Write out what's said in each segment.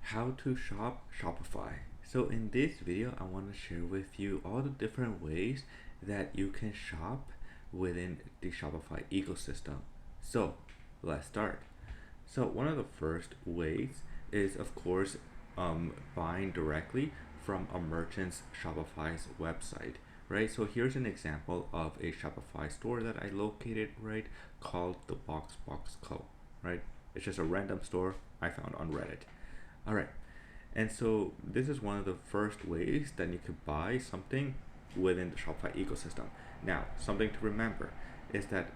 How to shop Shopify. So in this video, I want to share with you all the different ways that you can shop within the Shopify ecosystem. So let's start. So one of the first ways is, of course, buying directly from a merchant's Shopify's website, right? So here's an example of a Shopify store that I located, right, called the Box Co, right? It's just a random store I found on Reddit. All right. And so this is one of the first ways that you could buy something within the Shopify ecosystem. Now, something to remember is that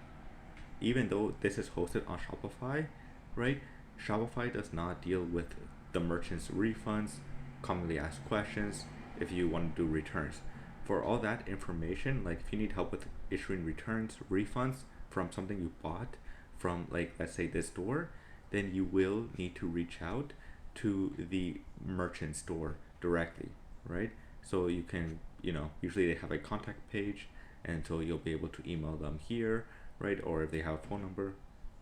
even though this is hosted on Shopify, right? Shopify does not deal with the merchant's refunds, commonly asked questions, if you want to do returns. For all that information, like if you need help with issuing returns, refunds from something you bought from, like, let's say this store, then you will need to reach out to the merchant store directly, right? So you can, usually they have a contact page, and so you'll be able to email them here, right? Or if they have a phone number,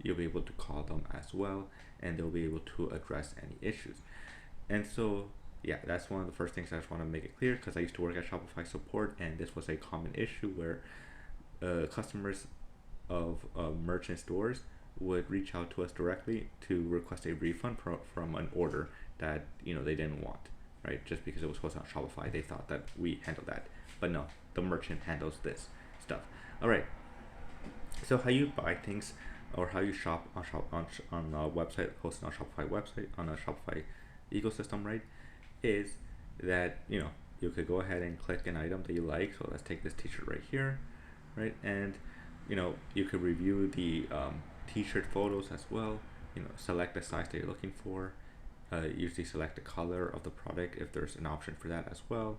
you'll be able to call them as well, and they'll be able to address any issues. And so, yeah, that's one of the first things I just want to make it clear, because I used to work at Shopify support, and this was a common issue where customers of merchant stores would reach out to us directly to request a refund from an order that they didn't want, right? Just because it was hosted on Shopify, they thought that we handled that, but no, the merchant handles this stuff. All right. So how you buy things or how you shop on a website hosted on Shopify website on a Shopify ecosystem, right? Is that you could go ahead and click an item that you like. So let's take this T-shirt right here, right? And you could review the T-shirt photos as well. Select the size that you're looking for. Usually select the color of the product if there's an option for that as well,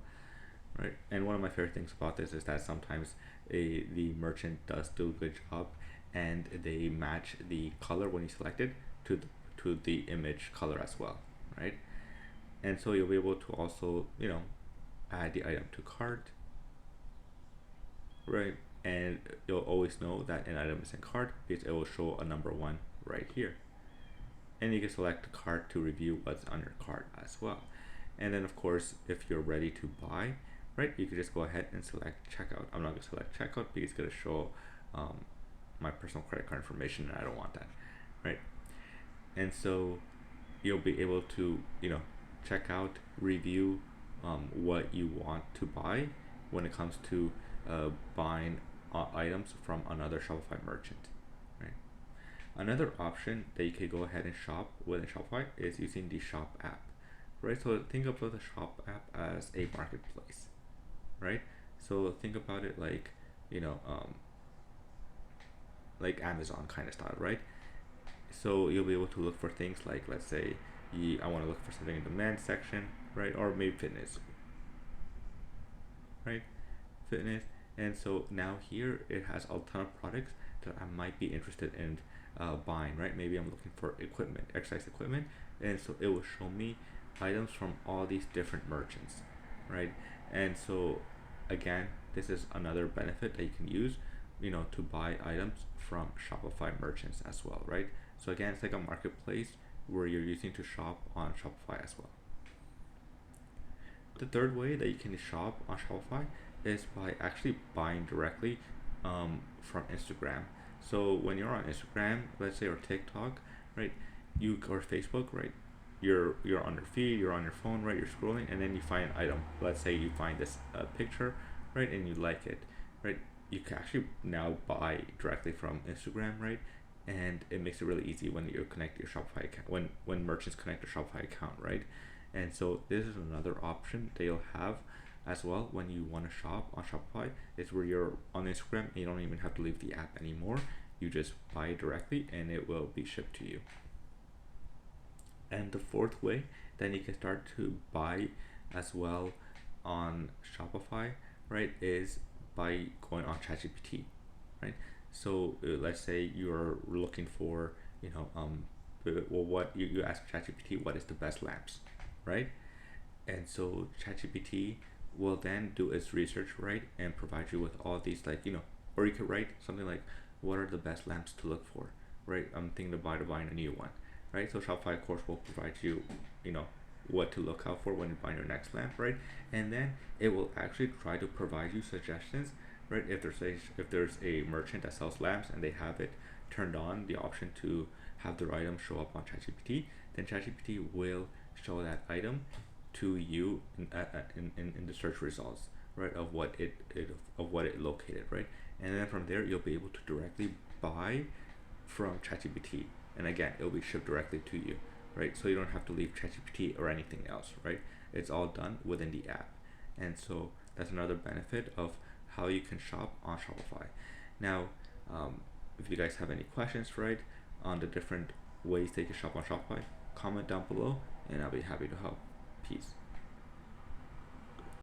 right? And one of my favorite things about this is that sometimes the merchant does do a good job, and they match the color when you select it to the image color as well, right? And so you'll be able to also add the item to cart, right? And you'll always know that an item is in cart because it will show a number 1 right here. And you can select the cart to review what's on your cart as well. And then of course, if you're ready to buy, right, you can just go ahead and select checkout. I'm not going to select checkout because it's going to show my personal credit card information, and I don't want that, right? And so you'll be able to check out, review what you want to buy when it comes to buying items from another Shopify merchant, right? Another option that you could go ahead and shop within Shopify is using the Shop app, right? So think about the Shop app as a marketplace, right? So think about it like like Amazon kind of style, right? So you'll be able to look for things like, let's say I want to look for something in the men's section, right? Or maybe fitness, right? Fitness. And so now here it has a ton of products that I might be interested in buying, right? Maybe I'm looking for equipment, exercise equipment, and so it will show me items from all these different merchants, right? And so again, this is another benefit that you can use to buy items from Shopify merchants as well, right? So again, it's like a marketplace where you're using to shop on Shopify as well. The third way that you can shop on Shopify is by actually buying directly from Instagram. So when you're on Instagram, let's say, or TikTok, right, or Facebook, right, you're on your feed, you're on your phone, right, you're scrolling, and then you find an item. Let's say you find this picture, right, and you like it, right? You can actually now buy directly from Instagram, right? And it makes it really easy when you connect your Shopify account, when merchants connect your Shopify account, right? And so this is another option that you'll have as well when you want to shop on Shopify. It's where you're on Instagram and you don't even have to leave the app anymore. You just buy it directly and it will be shipped to you. And the fourth way then you can start to buy as well on Shopify, right, is by going on ChatGPT, right? So let's say you're looking for what you ask ChatGPT, what is the best lamps, right? And so ChatGPT will then do its research, right, and provide you with all these, like, or you could write something like, what are the best lamps to look for, right? I'm thinking about buying a new one, right? So Shopify, of course, will provide you, what to look out for when you buy your next lamp, right? And then it will actually try to provide you suggestions, right? If there's a merchant that sells lamps and they have it turned on, the option to have their item show up on ChatGPT, then ChatGPT will show that item to you in the search results, right, of what it located, right? And then from there you'll be able to directly buy from ChatGPT, and again it'll be shipped directly to you, right? So you don't have to leave ChatGPT or anything else, right? It's all done within the app. And so that's another benefit of how you can shop on Shopify. Now, if you guys have any questions, right, on the different ways that you can shop on Shopify, comment down below and I'll be happy to help. Peace.